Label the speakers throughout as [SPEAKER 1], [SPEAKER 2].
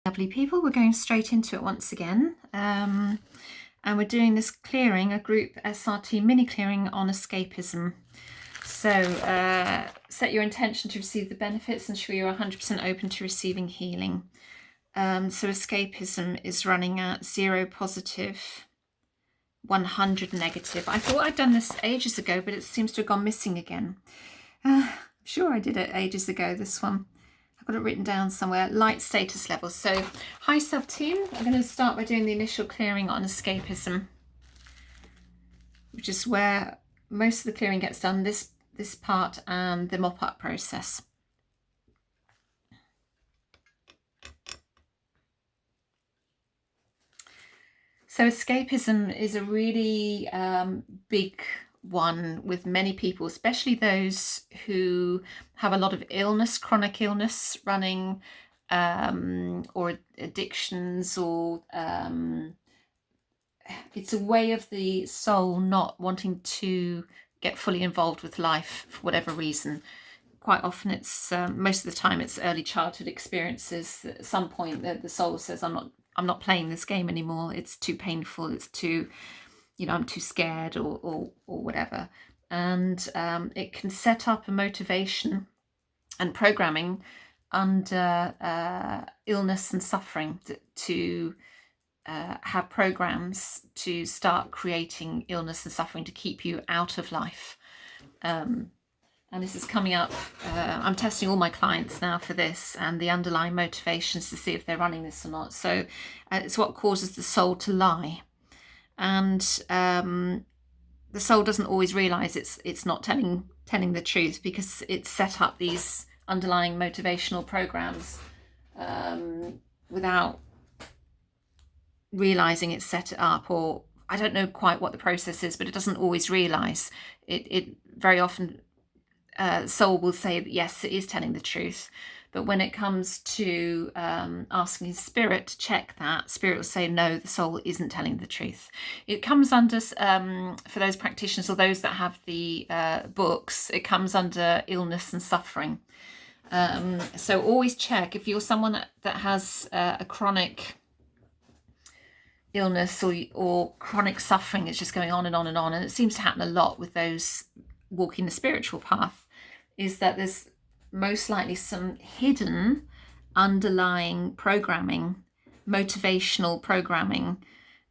[SPEAKER 1] Lovely people, we're going straight into it once again, and we're doing this clearing, a group SRT mini clearing on escapism. So set your intention to receive the benefits and ensure you're 100% open to receiving healing. So escapism is running at 0 positive, 100 negative. I thought I'd done this ages ago, but it seems to have gone missing again. I'm sure I did it ages ago, this one. I've got it written down somewhere. Light status levels. So hi self team, I'm going to start by doing the initial clearing on escapism, which is where most of the clearing gets done, this part and the mop up process. So escapism is a really big one with many people, especially those who have a lot of illness, chronic illness running, or addictions, or it's a way of the soul not wanting to get fully involved with life for whatever reason. Quite often it's most of the time it's early childhood experiences. At some point the soul says, I'm not playing this game anymore, it's too painful, it's too, I'm too scared, or whatever. And it can set up a motivation and programming under illness and suffering to have programs to start creating illness and suffering to keep you out of life. And this is coming up, I'm testing all my clients now for this and the underlying motivations to see if they're running this or not. So it's what causes the soul to lie. And the soul doesn't always realize it's not telling the truth, because it's set up these underlying motivational programs without realizing it's set it up, or I don't know quite what the process is, but it doesn't always realize it. Very often soul will say that yes, it is telling the truth, but when it comes to asking spirit to check that, spirit will say no, the soul isn't telling the truth. It comes under, for those practitioners or those that have the books, it comes under illness and suffering. So always check if you're someone that has a chronic illness or chronic suffering. It's just going on and on and on, and it seems to happen a lot with those walking the spiritual path, is that there's most likely some hidden underlying programming, motivational programming.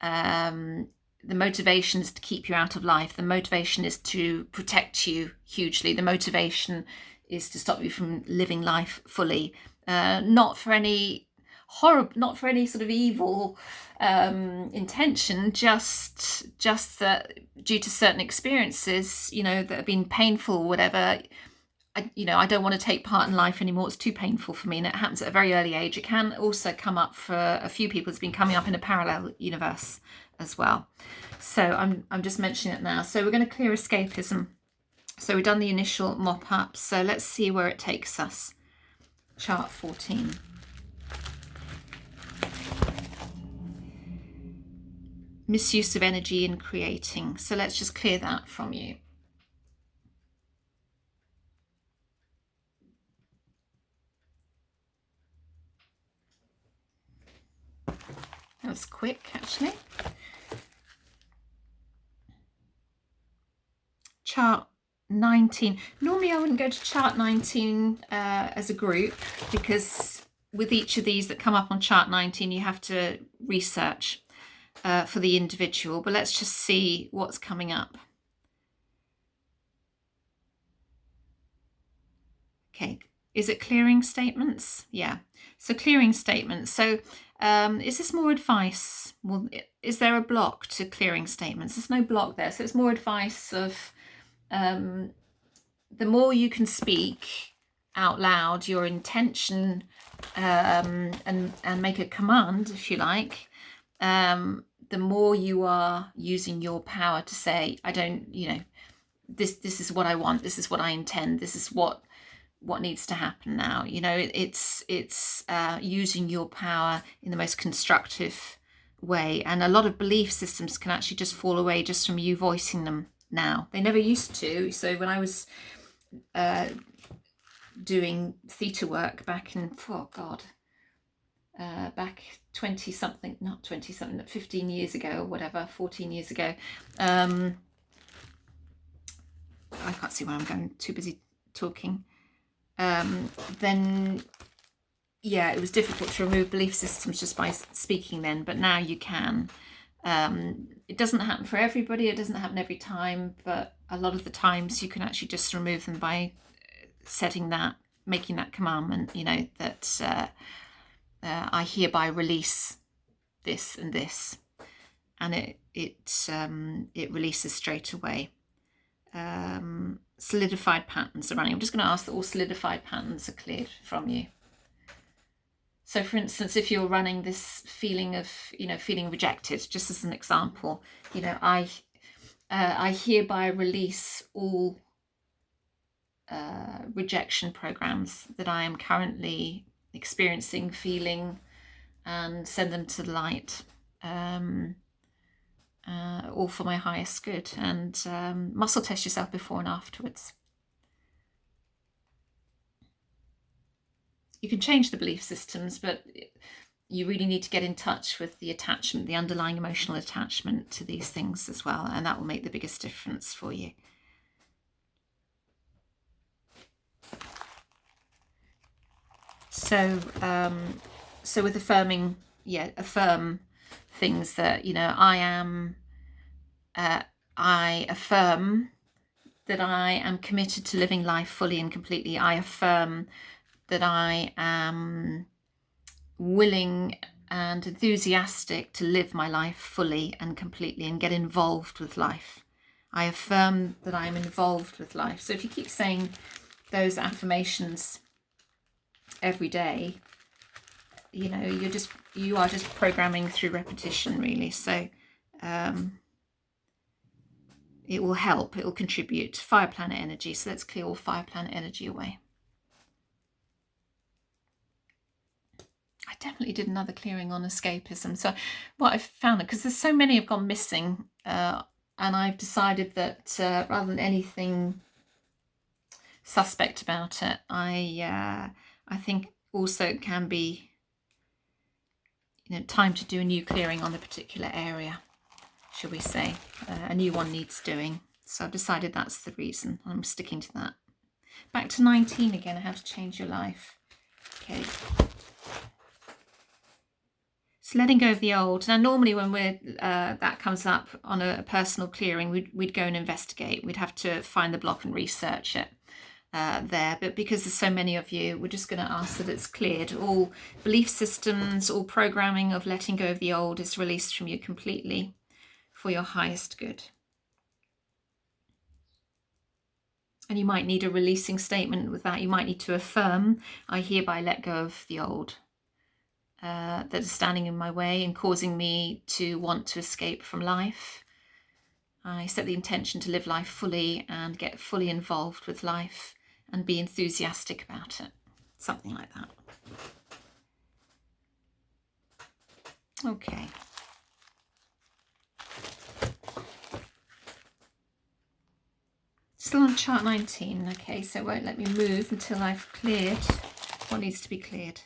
[SPEAKER 1] The motivation is to keep you out of life. The motivation is to protect you hugely. The motivation is to stop you from living life fully, not for any horrible, not for any sort of evil intention, just that due to certain experiences, that have been painful or whatever, I don't want to take part in life anymore, it's too painful for me. And it happens at a very early age. It can also come up for a few people. It's been coming up in a parallel universe as well. So I'm just mentioning it now. So we're going to clear escapism. So we've done the initial mop up, so let's see where it takes us. Chart 14. Misuse of energy in creating. So let's just clear that from you. That was quick, actually. Chart 19. Normally I wouldn't go to chart 19 as a group, because with each of these that come up on chart 19 you have to research for the individual, but let's just see what's coming up. Okay, is it clearing statements? Yeah, so clearing statements. So is this more advice? Well, is there a block to clearing statements? There's no block there, so it's more advice of the more you can speak out loud your intention and make a command, if you like, the more you are using your power to say, I don't, this is what I want, this is what I intend, this is what needs to happen now. It's using your power in the most constructive way. And a lot of belief systems can actually just fall away just from you voicing them now. They never used to. So when I was doing theta work back in, back 20 something, not 20 something, 15 years ago or whatever, 14 years ago. I can't see where I'm going, too busy talking. Then yeah, it was difficult to remove belief systems just by speaking then, but now you can. It doesn't happen for everybody, it doesn't happen every time, but a lot of the times you can actually just remove them by setting that, making that commandment, you know, that I hereby release this and this, and it releases straight away. Solidified patterns are running. I'm just going to ask that all solidified patterns are cleared from you. So for instance, if you're running this feeling of, you know, feeling rejected, just as an example, you know, I hereby release all rejection programs that I am currently experiencing, feeling, and send them to the light, all for my highest good. And muscle test yourself before and afterwards. You can change the belief systems, but you really need to get in touch with the attachment, the underlying emotional attachment to these things as well, and that will make the biggest difference for you. So so with affirming, yeah, affirm things that, you know, I affirm that I am committed to living life fully and completely. I affirm that I am willing and enthusiastic to live my life fully and completely and get involved with life. I affirm that I am involved with life. So if you keep saying those affirmations every day, you know, you are just programming through repetition, really. So it will help, it will contribute. Fire planet energy. So let's clear all fire planet energy away. I definitely did another clearing on escapism. So what I've found, because there's so many have gone missing, and I've decided that rather than anything suspect about it, I think also it can be, you know, time to do a new clearing on a particular area, shall we say. A new one needs doing. So I've decided that's the reason. I'm sticking to that. Back to 19 again, how to change your life. Okay. So letting go of the old. Now, normally when we're that comes up on a personal clearing, we'd go and investigate. We'd have to find the block and research it there. But because there's so many of you, we're just going to ask that it's cleared. All belief systems, all programming of letting go of the old is released from you completely for your highest good. And you might need a releasing statement with that. You might need to affirm, I hereby let go of the old. That is standing in my way and causing me to want to escape from life. I set the intention to live life fully and get fully involved with life and be enthusiastic about it. Something like that. Okay. Still on chart 19. Okay, so it won't let me move until I've cleared what needs to be cleared.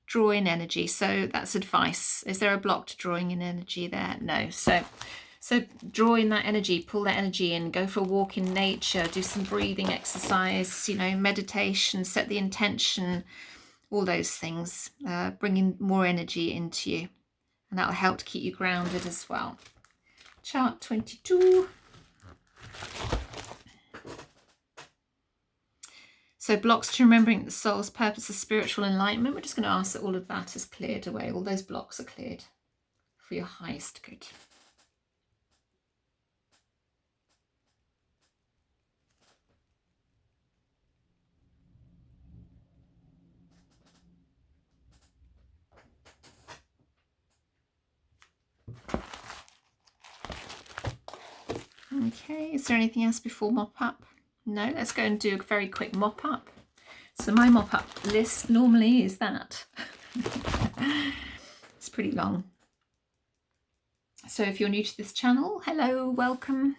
[SPEAKER 1] Draw in energy. So that's advice. Is there a block to drawing in energy there? No. So draw in that energy, pull that energy in, go for a walk in nature, do some breathing exercise, you know, meditation, set the intention, all those things, bringing more energy into you. And that will help to keep you grounded as well. Chart 22. So blocks to remembering the soul's purpose is spiritual enlightenment. We're just going to ask that all of that is cleared away. All those blocks are cleared for your highest good. Okay, is there anything else before mop up? No, let's go and do a very quick mop up. So my mop up list normally is that. It's pretty long. So if you're new to this channel, hello, welcome.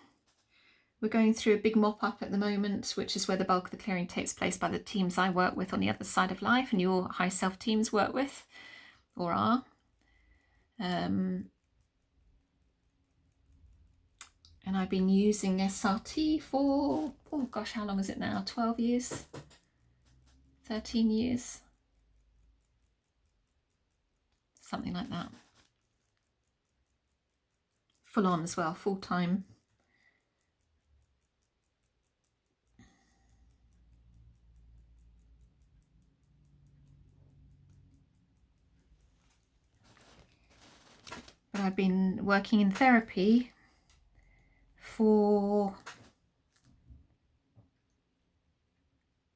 [SPEAKER 1] We're going through a big mop up at the moment, which is where the bulk of the clearing takes place by the teams I work with on the other side of life and your high self teams work with or are. And I've been using SRT for, oh gosh, how long is it now? 12 years? 13 years? Something like that. Full on as well, full time. But I've been working in therapy for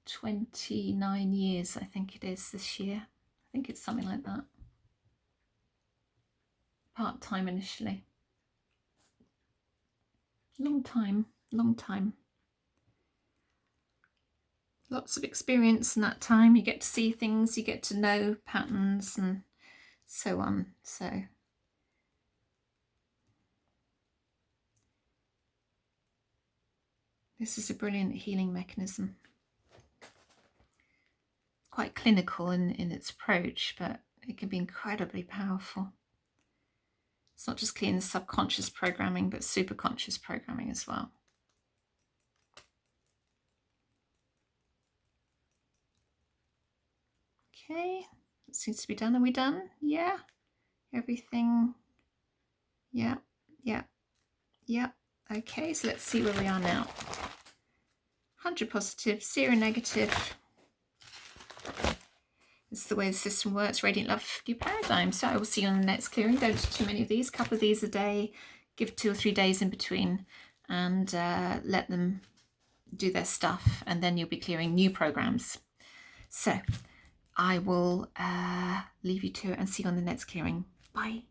[SPEAKER 1] 29 years, I think it is this year. I think it's something like that. Part-time initially. Long time, long time. Lots of experience in that time. You get to see things, you get to know patterns and so on. So this is a brilliant healing mechanism. Quite clinical in its approach, but it can be incredibly powerful. It's not just clearing the subconscious programming, but superconscious programming as well. Okay, that seems to be done. Are we done? Yeah. Everything. Yeah, yeah, yeah. Okay, so let's see where we are now. 100 positive, 0 negative. This is the way the system works. Radiant love, new paradigm. So I will see you on the next clearing. Don't do too many of these. A couple of these a day. Give 2 or 3 days in between, and let them do their stuff. And then you'll be clearing new programs. So I will leave you to it and see you on the next clearing. Bye.